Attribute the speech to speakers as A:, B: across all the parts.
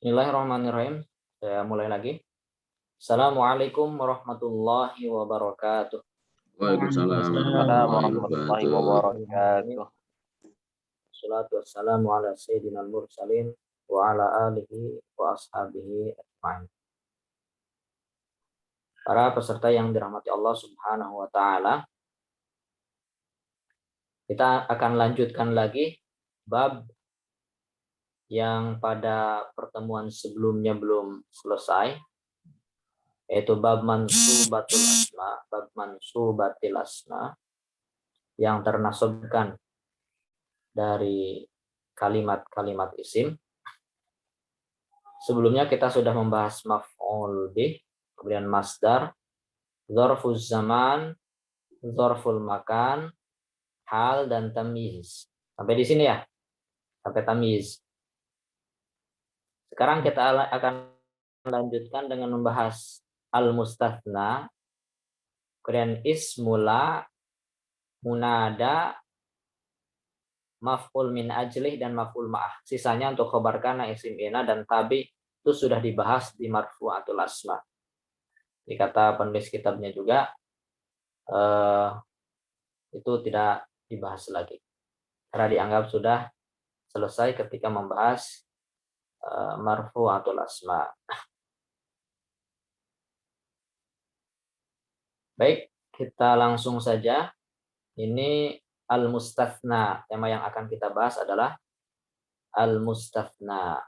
A: Bismillahirrahmanirrahim. Saya mulai lagi. Assalamualaikum warahmatullahi wabarakatuh.
B: Waalaikumsalam
C: Waalaikumsalam
B: warahmatullahi
C: warahmatullahi
B: wabarakatuh.
C: wabarakatuh.
A: Wassalatu wassalamu ala sayyidina mursalin wa ala alihi wa ashabihi ajma'in. Para peserta yang dirahmati Allah Subhanahu wa taala, kita akan lanjutkan lagi bab yang pada pertemuan sebelumnya belum selesai, yaitu bab mansubatul asma, bab mansubatil asma yang ternasabkan dari kalimat-kalimat isim. Sebelumnya kita sudah membahas maf'ul bih, kemudian masdar, dzarfuz zaman, dzarful makan, hal dan tamyiz. Sampai di sini ya. Sampai tamyiz. Sekarang kita akan lanjutkan dengan membahas al-mustatsna, kemudian ismula, munada, maf'ul min ajlih dan maf'ul ma'ah. Sisanya untuk khabar kana, isim ina dan tabi itu sudah dibahas di marfu'atul asma. Di kata penulis kitabnya juga itu tidak dibahas lagi karena dianggap sudah selesai ketika membahas marfu'atul asma. Baik, kita langsung saja. Ini al-mustatsna. Tema yang akan kita bahas adalah al-mustatsna.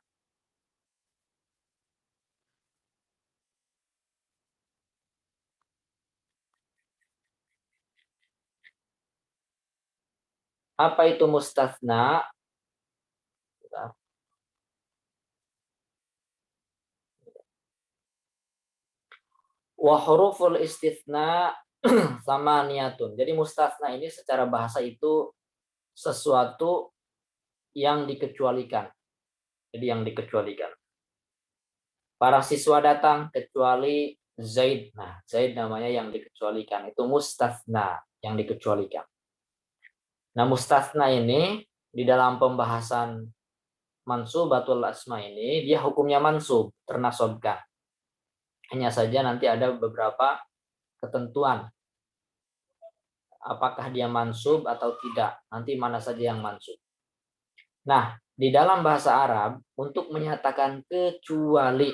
A: Apa itu mustatsna? Wa huruful istitsna samaniyatun. Jadi mustatsna ini secara bahasa itu sesuatu yang dikecualikan. Jadi yang dikecualikan. Para siswa datang kecuali Zaid. Nah, Zaid namanya yang dikecualikan. Itu mustatsna, yang dikecualikan. Nah, mustatsna ini di dalam pembahasan mansubatul asma ini dia hukumnya mansub, ternasabkan. Hanya saja nanti ada beberapa ketentuan. Apakah dia mansub atau tidak? Nanti mana saja yang mansub. Nah, di dalam bahasa Arab untuk menyatakan kecuali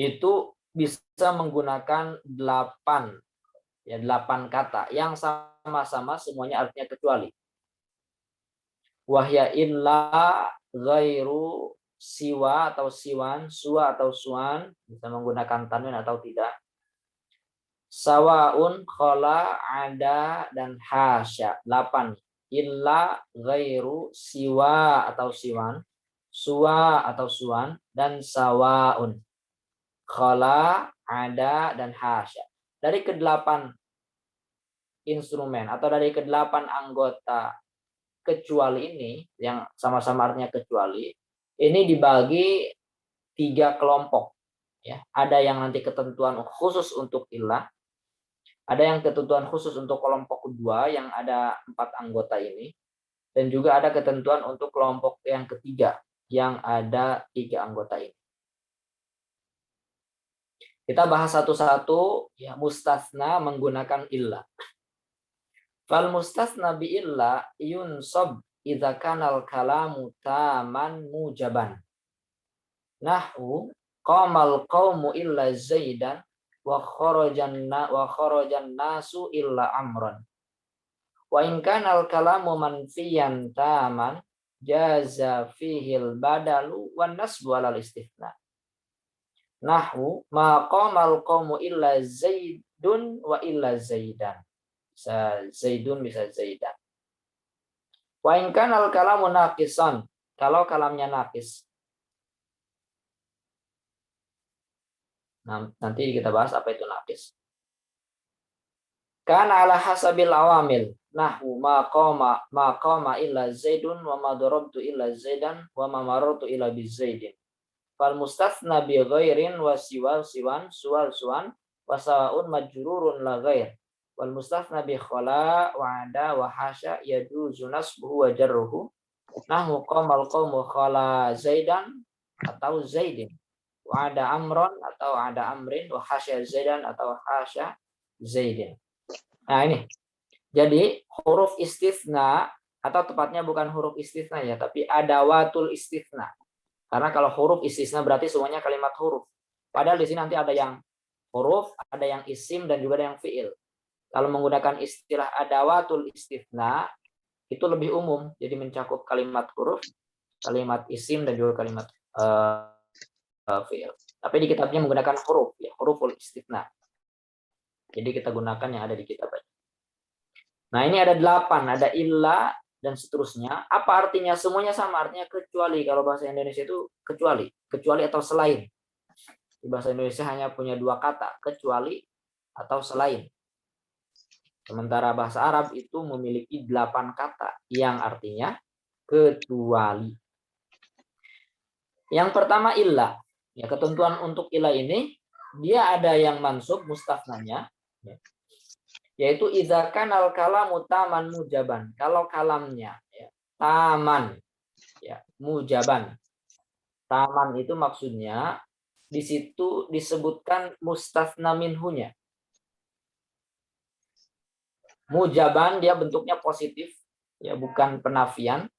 A: itu bisa menggunakan 8 kata yang sama-sama semuanya artinya kecuali. Wahya illa ghairu siwa atau siwan, suwa atau suan, bisa menggunakan tanwin atau tidak. Sawaun, khola, ada, dan hasya. 8. Illa, ghairu, siwa atau siwan, suwa atau suwan, dan sawaun. Khola, ada, dan hasya. Dari ke-8 instrumen atau dari ke-8 anggota kecuali ini, yang sama-sama artinya kecuali, ini dibagi 3 kelompok. Ya, ada yang nanti ketentuan khusus untuk illah, ada yang ketentuan khusus untuk kelompok kedua yang ada 4 anggota ini, dan juga ada ketentuan untuk kelompok yang ketiga yang ada 3 anggota ini. Kita bahas satu-satu ya, mustatsna menggunakan illah. Fal mustatsna bi illah yunsab idza kanal kalamu taman mujaban. Nahwu qamal qaumu illa zaidan wa kharajan nasu illa amran. Wa in kanal kalamu manfiyan taman jaza fihil badalu wan nasbu alal istithna. Nahwu ma qamal qaumu illa zaidun wa illa zaidan. Bisa zaidun, bisa zaidan. Wa in kanal kalamu naqisan, kalau kalamnya naqis. Nah, nanti kita bahas apa itu naqis. Kana ala hasabil awamil. Nahwu ma qama illa zaidun wa ma darabtu illa zaidan wa ma marartu illa bizaidin. Fal mustatsna bi ghairin wa siwan suwal suwan wa sawaun majrurun la ghair. Wal mustatsna bi khala wa ada wa hasya yajuzu nasbuhu wa jarruhu. Nahwu qamal qaumu khala zaidan atau zaidin. ada amron atau ada amrin, wa hasya zaidan atau hasya zaidin. Nah ini, jadi huruf istitsna atau tepatnya bukan huruf istitsna ya, tapi adawatul istitsna. Karena kalau huruf istitsna berarti semuanya kalimat huruf. Padahal di sini nanti ada yang huruf, ada yang isim dan juga ada yang fiil. Kalau menggunakan istilah adawatul istitsna itu lebih umum, jadi mencakup kalimat huruf, kalimat isim dan juga kalimat fiil. Tapi di kitabnya menggunakan huruf, ya, huruful istitsna. Jadi kita gunakan yang ada di kitab. Nah ini ada 8, ada illa dan seterusnya. Apa artinya? Semuanya sama, artinya kecuali. Kalau bahasa Indonesia itu kecuali, kecuali atau selain. Di bahasa Indonesia hanya punya 2 kata, kecuali atau selain. Sementara bahasa Arab itu memiliki 8 kata yang artinya kecuali. Yang pertama illa. Ya, ketentuan untuk illa ini dia ada yang mansub mustafnanya, yaitu idza kanal kalamu taman mujaban. Kalau kalamnya ya, taman ya, mujaban. Taman itu maksudnya di situ disebutkan mustafna minhunya. Mujaban dia bentuknya positif ya, bukan penafian.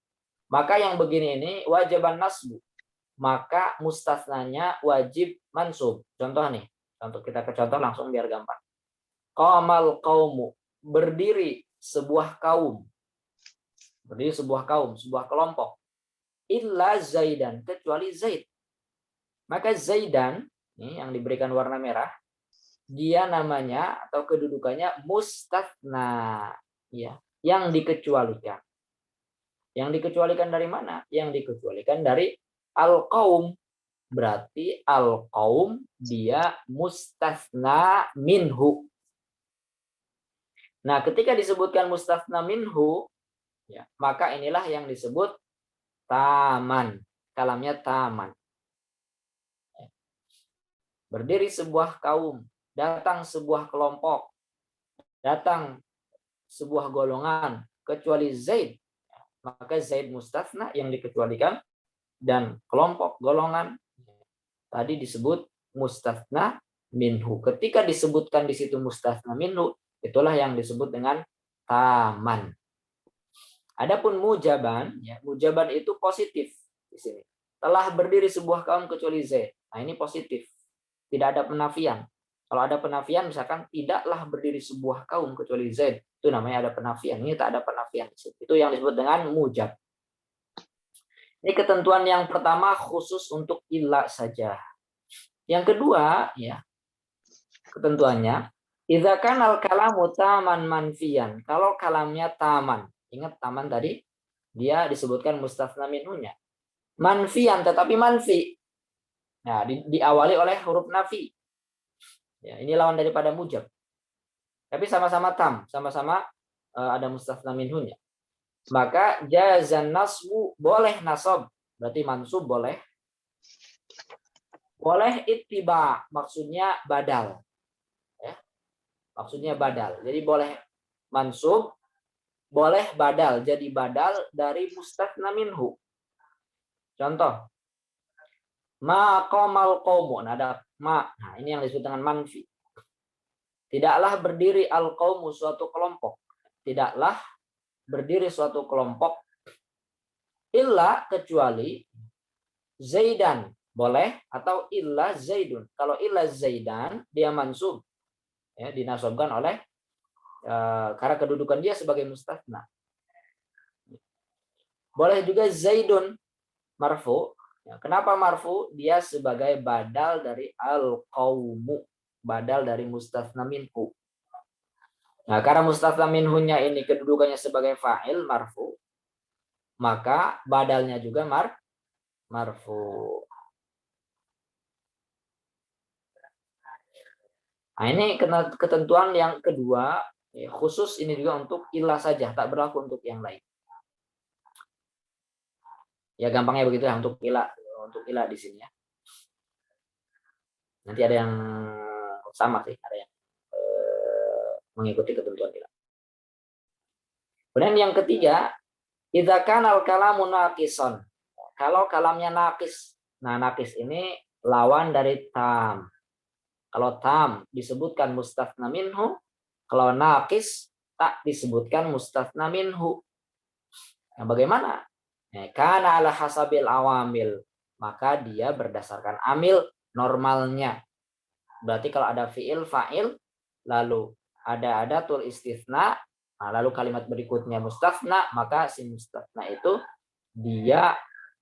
A: Maka yang begini ini wajiban nasbu. Maka mustasnanya wajib mansub. Contoh nih, untuk kita ke contoh langsung biar gampang. Qamal qaumu, berdiri sebuah kaum. Berdiri sebuah kaum, sebuah kelompok. Illa Zaidan, kecuali Zaid. Maka Zaidan, ini yang diberikan warna merah, dia namanya atau kedudukannya mustatsna, ya, yang dikecualikan. Yang dikecualikan dari mana? Yang dikecualikan dari al-qaum. Berarti al-qaum dia mustatsna minhu. Nah, ketika disebutkan mustatsna minhu, ya, maka inilah yang disebut taman. Kalamnya taman. Berdiri sebuah kaum, datang sebuah kelompok, datang sebuah golongan, kecuali Zaid. Maka Zaid mustatsna yang dikecualikan, dan kelompok golongan tadi disebut mustatsna minhu. Ketika disebutkan di situ mustatsna minhu, itulah yang disebut dengan taman. Adapun mujaban, ya, mujaban itu positif di sini. Telah berdiri sebuah kaum kecuali Z. Nah, ini positif. Tidak ada penafian. Kalau ada penafian, misalkan tidaklah berdiri sebuah kaum kecuali Z, itu namanya ada penafian. Ini tak ada penafian. Itu yang disebut dengan mujab. Ini ketentuan yang pertama khusus untuk illa saja. Yang kedua, ya, ketentuannya, idza kanal kalamu taman manfiyan. Kalau kalamnya taman, ingat taman tadi, dia disebutkan mustatsna minhunya. Manfiyan, tetapi manfi. Nah, diawali oleh huruf nafi. Ya, ini lawan daripada mujab. Tapi sama-sama tam, sama-sama ada mustatsna minhunya. Maka jazan nasbu, boleh nasab, berarti mansub boleh. Boleh ittiba, maksudnya badal. Ya. Maksudnya badal. Jadi boleh mansub, boleh badal. Jadi badal dari mustatsna minhu. Contoh. Ma qamal qaumu. Nah, ada ma. Nah, ini yang disebut dengan manfi. Tidaklah berdiri al-qaumu, suatu kelompok. Tidaklah berdiri suatu kelompok illa, kecuali Zaidan, boleh, atau illa Zaidun. Kalau illa Zaidan dia mansub, ya, dinasobkan oleh karena kedudukan dia sebagai mustatsna. Boleh juga Zaidun marfu. Ya, kenapa marfu? Dia sebagai badal dari al-qaumu, badal dari mustatsna minhu. Nah, karena mustatsna minhunya ini kedudukannya sebagai fa'il marfu, maka badalnya juga marfu. Nah, ini ketentuan yang kedua, ya, khusus ini juga untuk ilah saja, tak berlaku untuk yang lain. Ya gampangnya begitu ya untuk ilah di sini ya. Nanti ada yang sama sih, ada yang mengikuti ketentuan ilah. Kemudian yang ketiga, idza kanal kalamu naqison. Kalau kalamnya naqis. Nah, naqis ini lawan dari tam. Kalau tam disebutkan mustatsna minhu, kalau naqis tak disebutkan mustatsna minhu. Nah, bagaimana? Karena ala hasabil awamil, maka dia berdasarkan amil normalnya. Berarti kalau ada fiil, fa'il, lalu ada adatul istitsna, nah, lalu kalimat berikutnya mustatsna, maka si mustatsna itu dia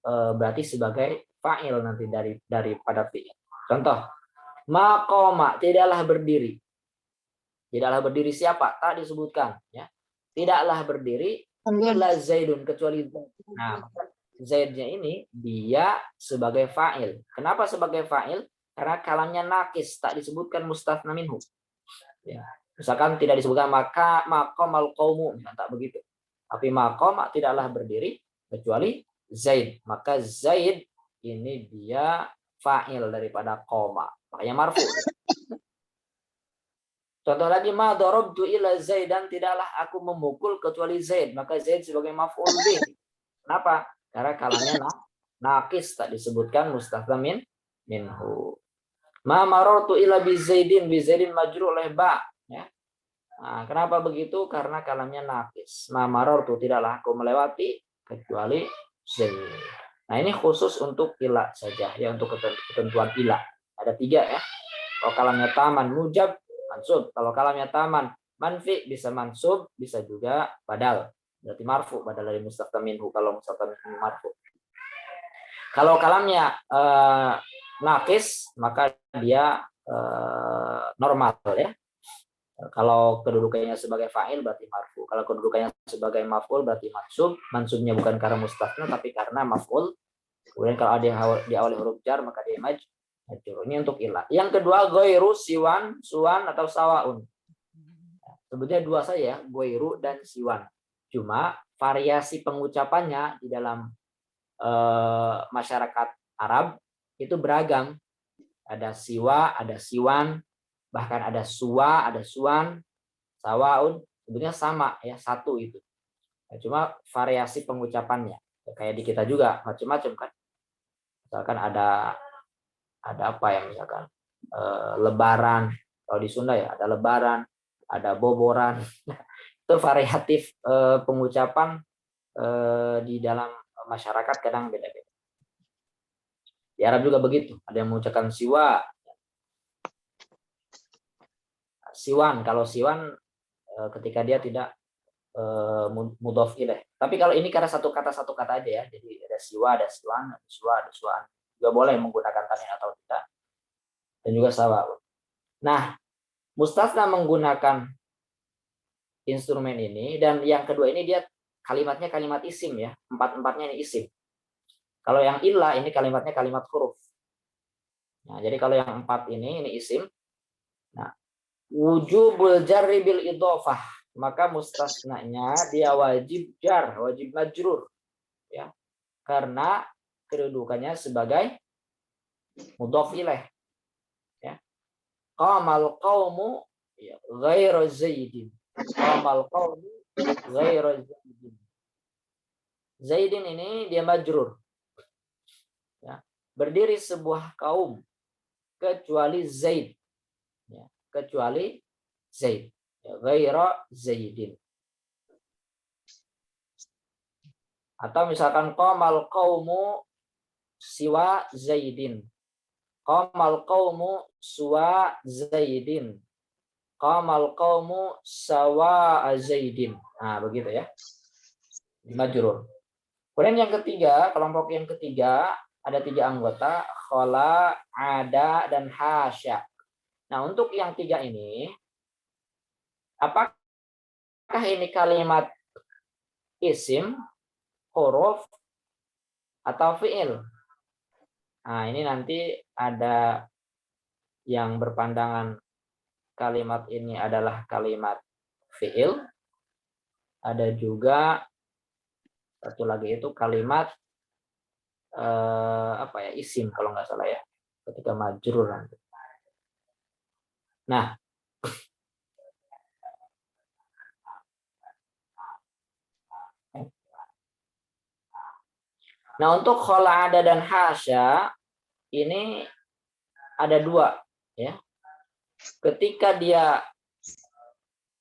A: berarti sebagai fa'il nanti daripada fiil. Contoh, maqama, tidaklah berdiri. Tidaklah berdiri siapa? Tak disebutkan, ya. Tidaklah berdiri illa Zaidun, kecuali Zaid. Nah, Zaidnya ini dia sebagai fa'il. Kenapa sebagai fa'il? Karena kalamnya nakis, tak disebutkan mustatsna minhu. Ya. Misalkan tidak disebutkan maka maqamal qaumu, tak begitu. Tapi maqama tidaklah berdiri kecuali Zaid. Maka Zaid ini dia fa'il daripada qoma. Makanya marfu. Contoh lagi, ma darabtu ila Zaidan, tidaklah aku memukul kecuali Zaid. Maka Zaid sebagai maf'ul bih. Kenapa? Karena kalamnya nakis, tak disebutkan mustatsna minhu. Ma marartu ila bi Zaidin majrur oleh ba, ya. Nah, kenapa begitu? Karena kalamnya nakis. Ma marartu, tidaklah aku melewati kecuali Zaid. Nah, ini khusus untuk ila saja, ya, untuk ketentuan ila. Ada 3, ya. Kalau kalamnya taman mujab, mansub. Kalau kalamnya taman manfi, bisa mansub, bisa juga badal. Berarti marfu, badal dari mustatsna minhu kalau mustatsna minhu marfu. Kalau kalamnya nakis, maka dia normal, ya. Kalau kedudukannya sebagai fa'il berarti marfu. Kalau kedudukannya sebagai maf'ul berarti mansub. Mansubnya bukan karena mustatsna tapi karena maf'ul. Kemudian kalau diawali huruf jar maka dia majrur. Ini untuk ilah. Yang kedua, ghairu, siwan, suwan atau sawaun. Sebetulnya 2 saja, ghairu dan siwan. Cuma variasi pengucapannya di dalam masyarakat Arab itu beragam. Ada siwa, ada siwan, bahkan ada suwa, ada suwan, sawaun. Sebetulnya sama, ya, satu itu. Cuma variasi pengucapannya. Kayak di kita juga macam-macam kan. Misalkan ada apa ya, misalkan lebaran, kalau di Sunda ya ada lebaran, ada boboran. Itu variatif pengucapan di dalam masyarakat kadang beda-beda. Di Arab juga begitu, ada yang mengucapkan siwa, siwan. Kalau siwan ketika dia tidak mudhof ilaih. Tapi kalau ini karena satu kata aja, ya. Jadi ada siwa, ada siwan, ada suwa, ada suwan. Juga boleh menggunakan tanwin atau tidak. Dan juga sawa. Nah, mustatsna menggunakan instrumen ini, dan yang kedua ini dia kalimatnya kalimat isim, ya. Empat-empatnya ini isim. Kalau yang ilah ini kalimatnya kalimat huruf. Nah, jadi kalau yang 4 ini isim. Nah, wujubul jarri bil idhofah, maka mustasnanya dia wajib jar, wajib majrur, ya. Karena kedudukannya sebagai mudhof ilaih, ya. Qamal qaumu, ya, ghairu zaidin. Qamal qaumu ghairu zaidin. Zaidin ini dia majrur, ya. Berdiri sebuah kaum kecuali Zaid, ya. Kecuali Zaid, ya, ghairu zaidin. Atau misalkan qamal qaumu siwa Zaidin. Qamal qaumu suwa Zaidin. Qamal qaumu sawa Zaidin. Nah, begitu, ya. Majrur. Kemudian yang ketiga, kelompok yang ketiga ada 3 anggota, khala, ada, dan hasya. Nah, untuk yang 3 ini, apakah ini kalimat isim, huruf, atau fiil? Nah, ini nanti ada yang berpandangan kalimat ini adalah kalimat fiil. Ada juga satu lagi itu kalimat apa ya, isim kalau nggak salah, ya, ketika majrur nanti. Nah, untuk khala, ada, dan hasya ini ada dua, ya. Ketika dia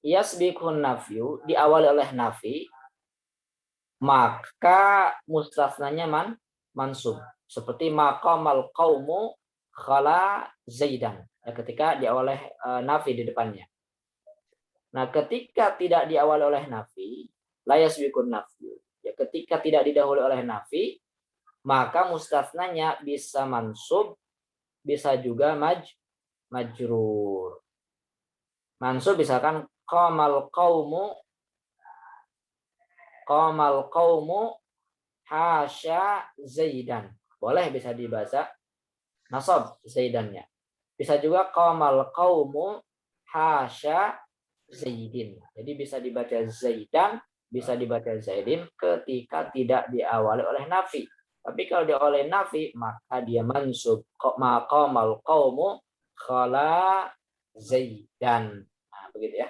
A: yasbiqun nafyu diawali oleh nafi, maka mustasnanya mansub. Seperti maqamal qaumu khala zaidan. Ya, ketika diawali oleh nafi di depannya. Nah, ketika tidak diawali oleh nafi, la yasbiqun nafyu. Ya, ketika tidak didahului oleh nafi, maka mustasnanya bisa mansub, bisa juga majrur. Mansub misalkan qamal qaumu hasya zaidan. Boleh bisa dibaca nasab zaidannya. Bisa juga qamal qaumu hasya zaidin. Jadi bisa dibaca zaidan, bisa dibaca zaidin ketika tidak diawali oleh nafi. Tapi kalau diawali nafi, maka dia mansub. Maqamal qaumu khala zaidan. Nah, begitu ya.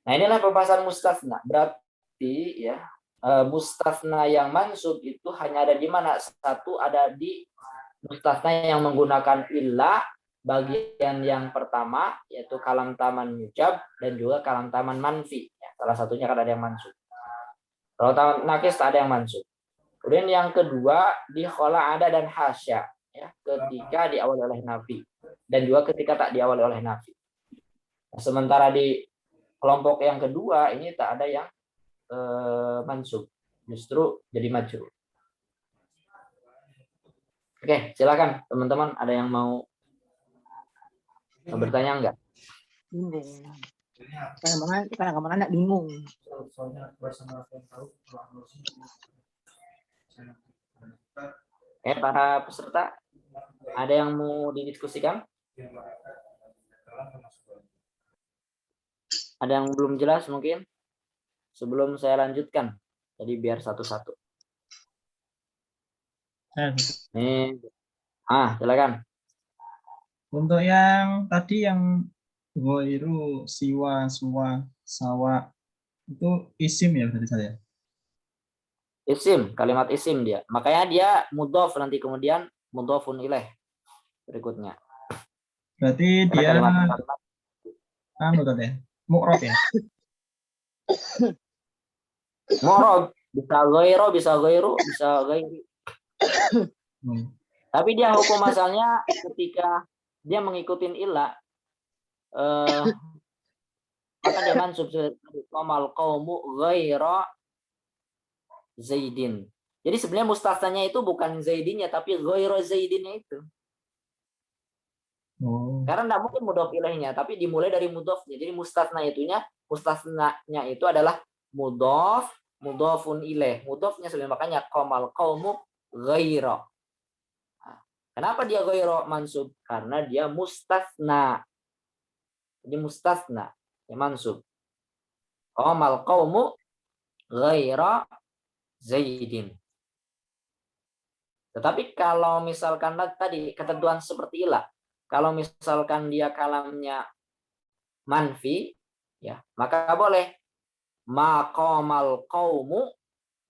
A: Nah, inilah pembahasan mustasna. Berarti ya, mustasna yang mansub itu hanya ada di mana? Satu ada di mustasna yang menggunakan illah bagian yang pertama, yaitu kalam taman mujab dan juga kalam taman manfi. Ya, salah satunya kan ada yang mansub. Kalau taman nakis ada yang mansub. Kemudian yang kedua di khola ada dan hasya, ya, ketika diawali oleh nafi dan juga ketika tak diawali oleh nafi. Nah, sementara di kelompok yang kedua ini tak ada yang mansub, justru jadi majrur. Oke, silakan teman-teman, ada yang mau bertanya enggak?
B: Bingung. Karena kemana bingung.
A: Para peserta, ada yang mau didiskusikan? Ada yang belum jelas mungkin? Sebelum saya lanjutkan, jadi biar satu-satu. Nih, silakan.
C: Untuk yang tadi yang ghairu, siwa, suwa, sawa itu isim ya dari saya.
A: Isim, kalimat isim dia. Makanya dia mudhof nanti kemudian mudhofun ilaih berikutnya.
C: Berarti
A: karena
C: dia tadi mu'rab ya.
A: Mu'rab bisa ghairu, bisa ghairu, bisa ghairi. Tapi dia hukum asalnya ketika dia mengikutin ilah, maka dia mansub qamal qaumu ghaira zaidin. Jadi sebenarnya mustasnanya itu bukan zaidinnya tapi ghaira zaidinnya itu. Karena tidak mungkin mudhof ilaihnya, tapi dimulai dari mudhofnya. Jadi mustasnanya itu adalah mudhof, mudhofun ilaih. Mudhofnya sebenarnya makanya qamal qaumu ghaira. Kenapa dia ghaira mansub? Karena dia mustasna. Jadi mustasna, ya mansub. Qamal qaumu ghaira zaidin. Tetapi kalau misalkan tadi ketentuan seperti ilah, kalau misalkan dia kalamnya manfi, ya maka boleh maqamal qaumu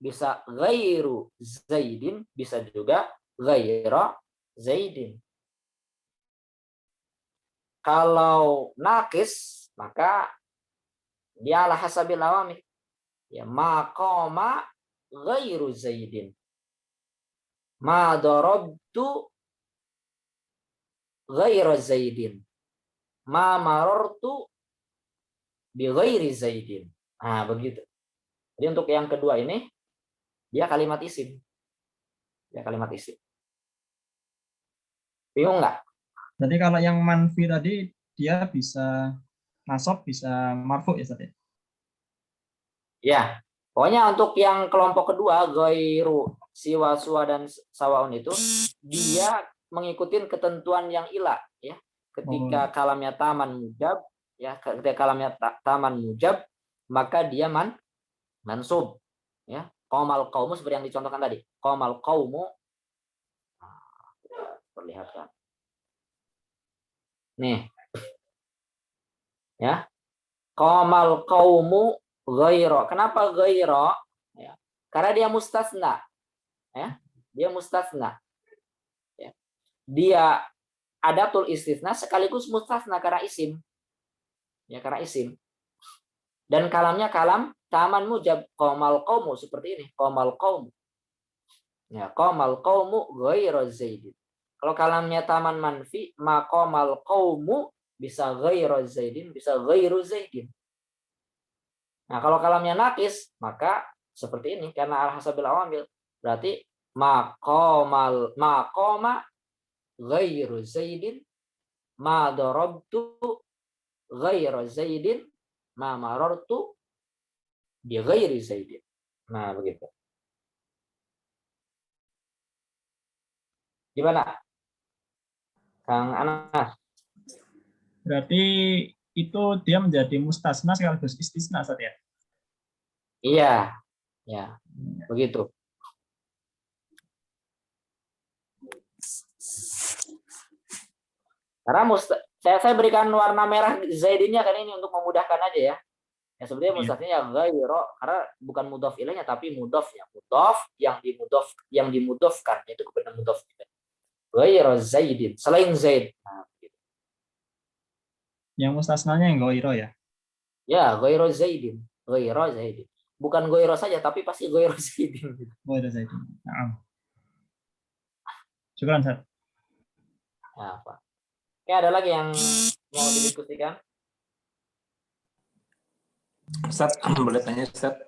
A: bisa ghairu zaidin, bisa juga ghaira zaidin. Kalau nakis maka dia ala hasabil awamil, ya maqama ghairu zaidin, ma darabtu ghairu zaidin, ma marartu bi ghairi zaidin. Nah, begitu. Jadi untuk yang kedua ini dia kalimat isim. Ya kalimat isim. Bingung nggak?
C: Jadi kalau yang manfi tadi dia bisa nasab, bisa marfu ya tadi.
A: Ya. Pokoknya untuk yang kelompok kedua ghairu, siwa, suwa dan sawaun itu dia mengikuti ketentuan yang ilah, ya. Ketika kalamnya taman mujab, ya, ketika kalamnya taman mujab, maka dia mansub, ya. Qamal qaumu seperti yang dicontohkan tadi. Qamal qaumu, perlihatkan. Nih. Ya. Qamal qaumu ghaira. Kenapa ghaira? Ya. Karena dia mustasna. Ya. Dia mustasna. Ya. Dia adatul istisna sekaligus mustasna karena isim. Ya, karena isim. Dan kalamnya kalam taman mujab, qomal qaumu seperti ini, qomal qaumu. Ya, qomal qaumu ghairu zaidin. Kalau kalamnya taman manfi, maqamal qaumu bisa ghairu zaidin, bisa ghairu zaidin. Nah, kalau kalamnya nakis, maka seperti ini karena al-hasabil awamil. Berarti maqama ghairu zaidin, ma darabtu ghairu zaidin, ma marartu bi ghairi zaidin. Nah, begitu. Gimana, Kang Anas?
C: Berarti itu dia menjadi mustasna sekaligus istisna, Ustaz ya?
A: Iya, ya, begitu. Karena saya berikan warna merah zaidinnya kan ini untuk memudahkan aja ya. Ya sebenarnya mustasnya yang ghairo karena bukan mudhof ilaihnya tapi mudhofnya. Mudhof yang dimudhofkan itu kepada mudhof. Ghairu zaidin, selain zaid. Nah, gitu.
C: Yang mustasnanya yang goiro ya?
A: Ya, ghairu zaidin. Ghairu zaidin. Bukan ghairu saja tapi pasti ghairu zaidin.
C: Goiro zaidin. Nah. Syukran, Ustaz.
A: Nah, apa? Oke, ada lagi yang mau didiskusikan?
D: Ustaz, boleh tanya Ustaz?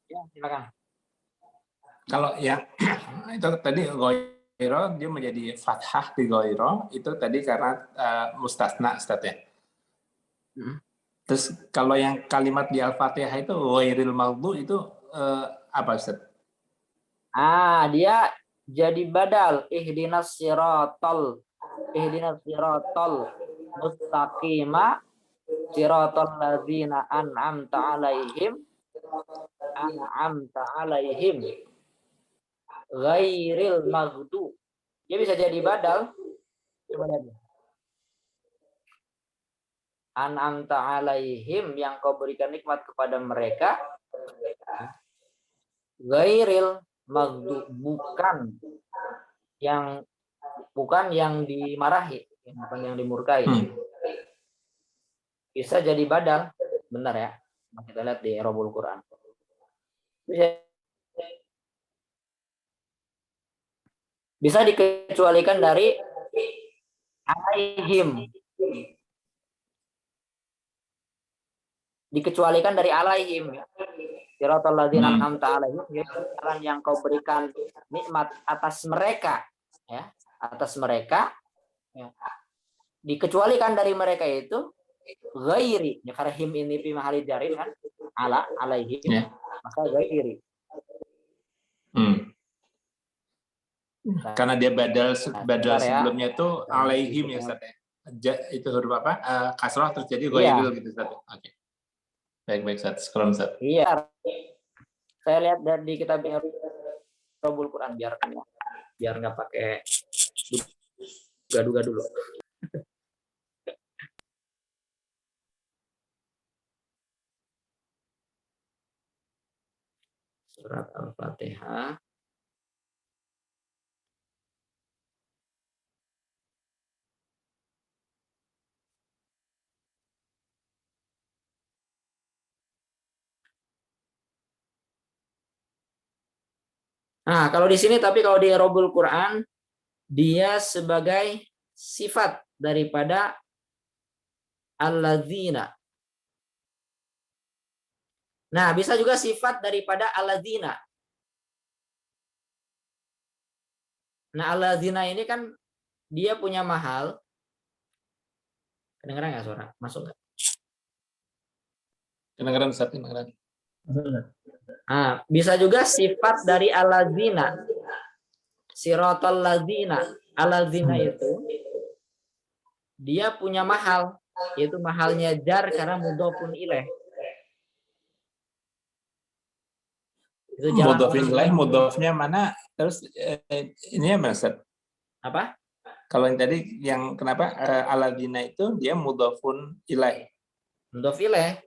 A: Ya, silakan.
D: Kalau yang itu tadi goiro dia menjadi fathah di goiro itu tadi karena mustasna Ustaz ya. Terus kalau yang kalimat di Al-Fatihah itu ghairil maghdubi itu apa Ustaz?
A: Dia jadi badal ihdinas siratal mustaqima siratal ladzina an'amta alaihim ghairil maghdubi. Dia bisa jadi badal. Coba lihat. An'amta alaihim, yang kau berikan nikmat kepada mereka. Ghairil maghdubi, bukan yang dimarahi, bukan yang dimurkai. Bisa jadi badal, benar ya. Kita lihat di Robul Quran. Bisa dikecualikan dari alaihim. Dikecualikan dari alaihim. Siratal ladzina an'amta alaihim, jalan yang kau berikan nikmat atas mereka, ya, atas mereka, ya. Dikecualikan dari mereka itu ghairi, ya, karena him ini fi mahali jarin kan, alaihim, ya. Maka ghairi.
D: Karena dia badal sebelumnya itu alaihim ya Ustaz ya. Itu huruf apa? Kasrah terus jadi ghairil gitu Ustaz. Oke. Baik Ustaz. Sekarang Ustaz.
A: Iya. Saya lihat dari kitab Robul Quran biar nggak pakai duga-duga dulu. Surat Al-Fatihah. Nah, kalau di sini tapi kalau di Robul Quran dia sebagai sifat daripada alladzina. Nah, bisa juga sifat daripada alladzina. Nah, alladzina ini kan dia punya mahal. Kedengeran nggak suara? Masuk nggak?
D: Kedengeran Ustaz, kedengeran.
A: Nah, bisa juga sifat dari alladzina. Siratal ladzina. Alladzina itu dia punya mahal, yaitu mahalnya jar karena mudhofun ilaih. Itu
D: mudhofin ilaih, mudhofnya mana? Terus ini ya Ustaz?
A: Apa?
D: Kalau yang tadi yang kenapa alladzina itu dia mudhofun ilaih.
A: Mudhof ilaih.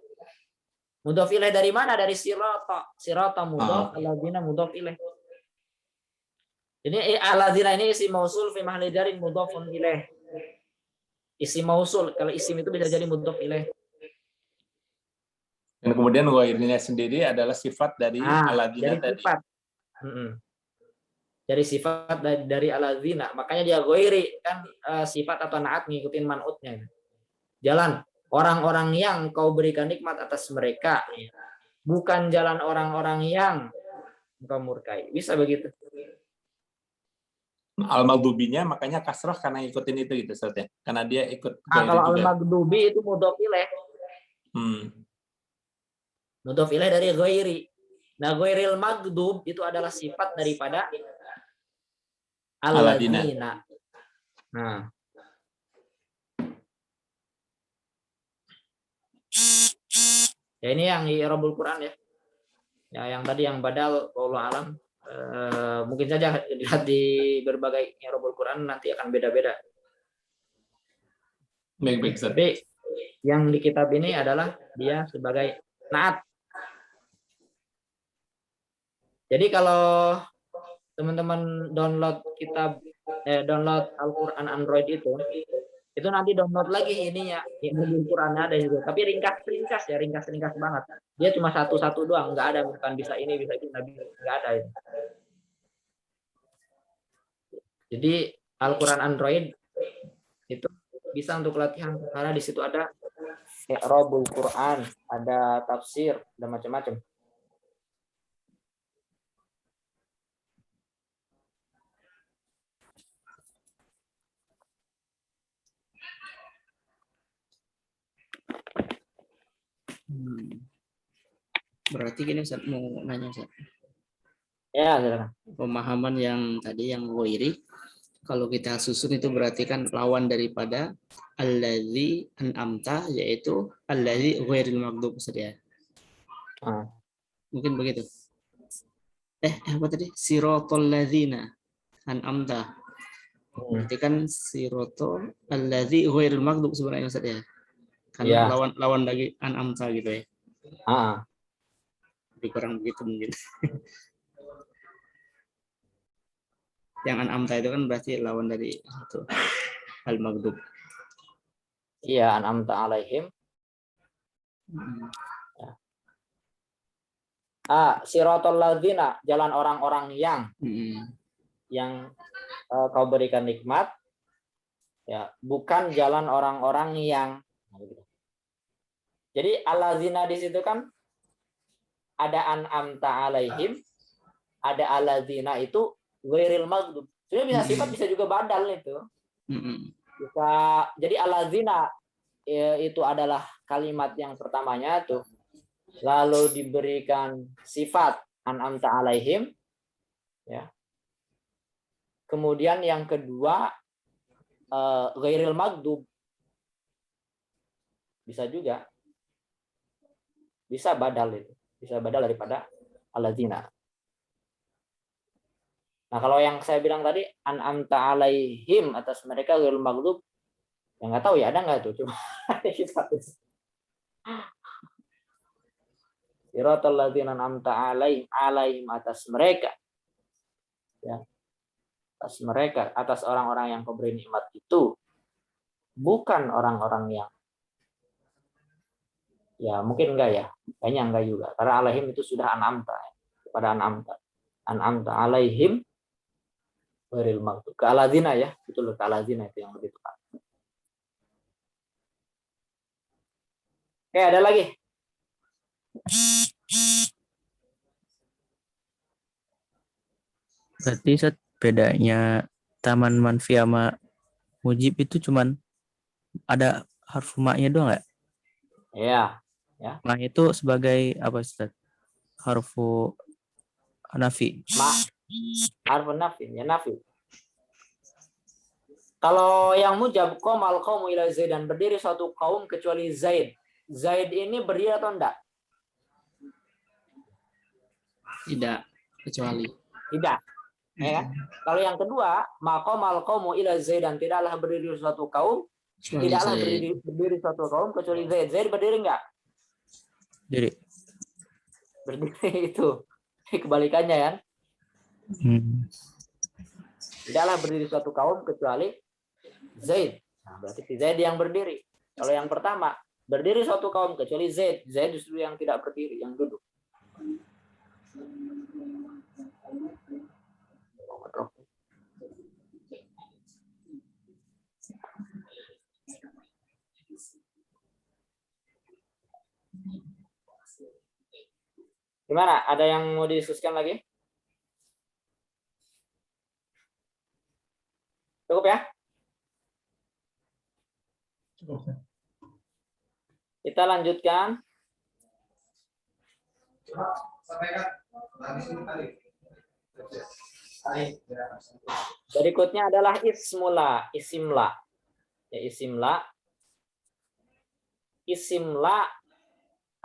A: Mudhof ilaih dari mana? Dari sirata. Sirata mudhof, alladzina mudhof ilaih. Jadi alladzina ini isim mausul fi mahli jarin mudhofun ilaih. Isim mausul. Kalau isim itu bisa jadi mudhof ilaih.
D: Dan kemudian ghairinya sendiri adalah sifat dari
A: Jadi
D: alladzina tadi.
A: sifat. Dari sifat dari alladzina. Makanya dia ghairi kan sifat atau naat ngikutin man'utnya. Jalan orang-orang yang kau berikan nikmat atas mereka, bukan jalan orang-orang yang engkau murkai. Bisa begitu.
D: Al-maghdubinya makanya kasrah karena ikutin itu gitu Ustaz ya. Karena dia ikut
A: Kalau
D: juga.
A: al-maghdubi itu mudhof ilaih. Mudhof ilaih dari ghairi. Nah, ghairil maghdub itu adalah sifat daripada alladzina. Nah. Ya ini yang i'rabul Quran ya. Ya yang tadi yang badal wallahu alam. Mungkin saja dilihat di berbagai i'rabul Quran nanti akan beda-beda.
D: Baik, Ustaz.
A: Tapi yang di kitab ini adalah dia sebagai naat. Jadi kalau teman-teman download kitab download Al-Qur'an Android itu nanti download lagi ininya, Al-Qur'annya ada juga. Tapi ringkas ya, ringkas banget. Dia cuma satu-satu doang, nggak ada bukan bisa ini, bisa itu, nggak ada itu. Jadi Al-Qur'an Android itu bisa untuk latihan karena di situ ada i'rabul Qur'an, ada tafsir, ada macam-macam.
E: Berarti gini Ustaz, mau nanya Ustaz.
A: Ya, silakan.
E: Pemahaman yang tadi yang ghairi, kalau kita susun itu berarti kan lawan daripada allazi an'amta, yaitu allazi ghairil maghdub Ustaz ya. Mungkin begitu. Apa tadi? Siratal ladzina an'amta. Berarti kan siratal allazi ghairil maghdub sebenarnya Ustaz ya. Karena lawan lagi an'amta gitu ya. Lebih kurang begitu mungkin. Yang an'amta itu kan berarti lawan dari itu al-maghdub.
A: Iya, an'amta alaihim. Siratal ladzina, jalan orang-orang yang kau berikan nikmat, ya, bukan jalan orang-orang yang. Jadi alladzina di situ kan ada an'amta alaihim, ada alladzina itu ghairil maghdub. Sebenarnya bisa sifat, bisa juga badal itu. Bisa jadi alladzina itu adalah kalimat yang pertamanya tuh. Lalu diberikan sifat an'amta alaihim, ya. Kemudian yang kedua ghairil maghdub, bisa juga, bisa badal itu, bisa badal daripada alladzina. Nah kalau yang saya bilang tadi an'amta alaihim, atas mereka ghairil maghdub, yang nggak tahu ya ada nggak tuh, cuma siratal ladzina an'amta alaihim, atas mereka, ya, atas mereka, atas orang-orang yang kau beri nikmat itu, bukan orang-orang yang, ya mungkin enggak ya, kayaknya enggak juga, karena alaihim itu sudah an'amta, kepada an'amta alaihim ghairil maghdub, ke aladzina ya, betul, ke aladzina itu yang lebih tepat. Oke, ada lagi?
F: Berarti bedanya taman manfi sama mujib itu cuman ada harfu ma-nya doang nggak?
A: Iya. Ya.
F: Ma itu sebagai apa Ustaz? Harfu nafi.
A: Harfu nafi, ya nafi. Kalau yang mujab qomal qaumu ila Zaidan, berdiri suatu kaum kecuali Zaid. Zaid ini berdiri atau enggak?
E: Tidak, kecuali.
A: Tidak. Ya. Kalau yang kedua, maqamal qaumu ila Zaidan, tidaklah berdiri suatu kaum, tidaklah berdiri suatu kaum kecuali Zaid. Zaid berdiri enggak?
F: Berdiri.
A: Berdiri itu. Kebalikannya kan? Tidaklah berdiri suatu kaum kecuali Zaid. Nah, berarti Zaid yang berdiri. Kalau yang pertama, berdiri suatu kaum kecuali Zaid. Zaid justru yang tidak berdiri, yang duduk. Gimana? Ada yang mau didiskusikan lagi? Cukup ya?
C: Cukup.
A: Kita lanjutkan. Berikutnya adalah ismula, isimla. Ya, isimla. Isimla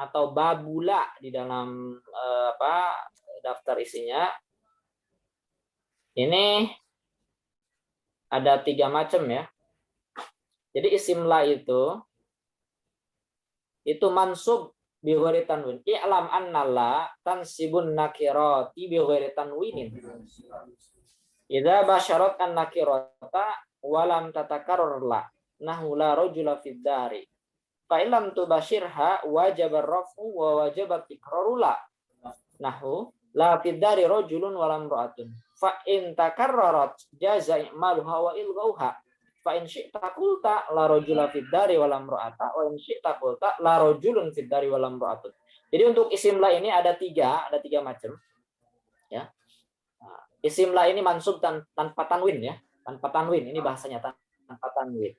A: atau babula di dalam daftar isinya. Ini ada 3 macam ya. Jadi isimla itu mansub bi ghairi tanwin. I'lam annalla tansibun nakirati bi ghairi tanwinin. Idza basyarat an nakirata wa lam tatakarrar la nahu la rajula fid dari. Fa illam tubashirha wajaba ar-raf'u wa wajaba tikraru la. Nahu la fid dari rajulun wa lam ra'atun. Fa in takarrarat jaza i'maluha wa ilghauha. Fa in syi'ta qulta la rajula fid dari wa lam ra'ata wa in syi'ta qulta la rajulun fid dari wa lam ra'atun. Jadi untuk isim la ini ada tiga macam. Ya. Nah, isim la ini mansub tanpa tanwin ya, tanpa tanwin. Ini bahasanya tanpa tanwin.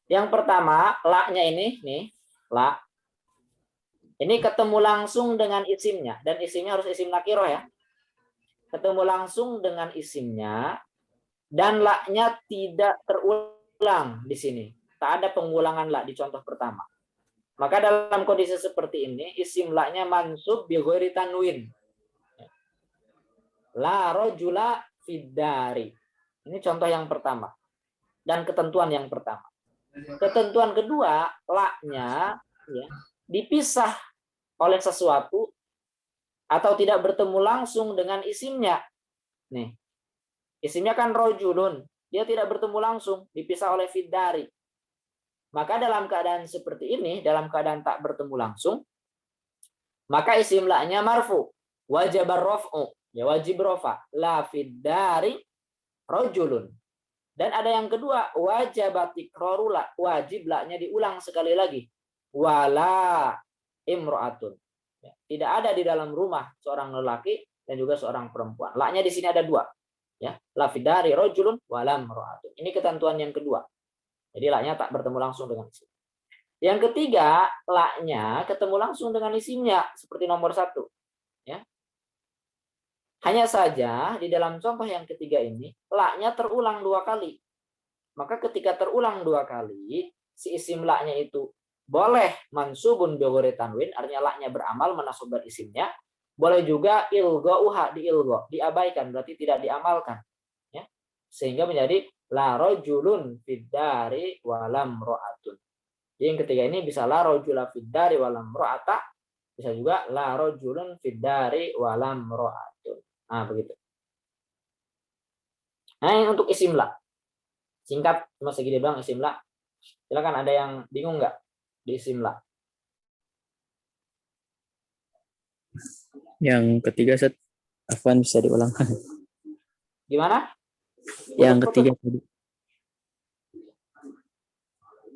A: Yang pertama, la-nya ini nih, la. Ini ketemu langsung dengan isimnya dan isimnya harus isim nakiro ya. Ketemu langsung dengan isimnya dan la-nya tidak terulang di sini. Tak ada pengulangan la di contoh pertama. Maka dalam kondisi seperti ini, isim la-nya mansub bi ghairi tanwin. La rajula fid dari. Ini contoh yang pertama. Dan ketentuan yang pertama. Ketentuan kedua, la-nya ya, dipisah oleh sesuatu atau tidak bertemu langsung dengan isimnya. Nih. Isimnya kan rojulun, dia tidak bertemu langsung, dipisah oleh fiddari. Maka dalam keadaan seperti ini, dalam keadaan tak bertemu langsung, maka isim la-nya marfu, wajib ar-raf'u, ya wajib rafa, la fiddari rojulun. Dan ada yang kedua, wajib tikraru la, wajib la-nya diulang sekali lagi, wala imro'atun. Ya, tidak ada di dalam rumah seorang lelaki dan juga seorang perempuan. La-nya di sini ada 2. Ya, la fidari rajulun walam ra'atun. Ini ketentuan yang kedua. Jadi la-nya tak bertemu langsung dengan isim. Yang ketiga, la-nya ketemu langsung dengan isimnya seperti nomor 1. Ya. Hanya saja di dalam contoh yang ketiga ini la-nya terulang 2 kali. Maka ketika terulang 2 kali, si isim la-nya itu boleh mansubun bi ghairi tanwin, artinya la-nya beramal menasabkan isimnya. Boleh juga ilghauha, diabaikan, berarti tidak diamalkan. Ya. Sehingga menjadi la rajulun fid dari walam ra'atun. Jadi yang ketiga ini bisa la rajula fid dari walam ra'ata, bisa juga la rajulun fid dari walam ra'atun. Nah, begitu. Nah, ini untuk isim la. Singkat, cuma segini doang isim la. Silakan, ada yang bingung nggak di isim la?
F: Yang ketiga, Set. Afwan, bisa diulang.
A: Gimana?
F: Yang ketiga tadi.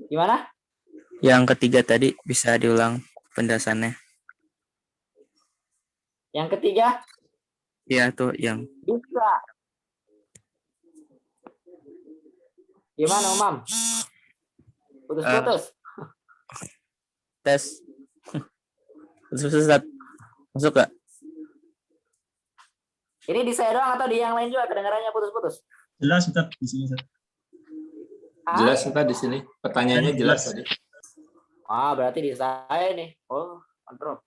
A: Gimana?
F: Yang ketiga tadi bisa diulang penjelasannya.
A: Yang ketiga?
F: Iya, tuh yang.
A: Bisa. Gimana, Umam? Putus-putus.
F: Tes. Putus-putus, Set. Masuk gak?
A: Ini di saya doang atau di yang lain juga kedengarannya putus-putus?
C: Jelas, Ustaz, di sini, Ustaz.
D: Jelas Ustaz di sini. Pertanyaannya jelas tadi.
A: Ah, berarti di saya nih. Oh, kontrol.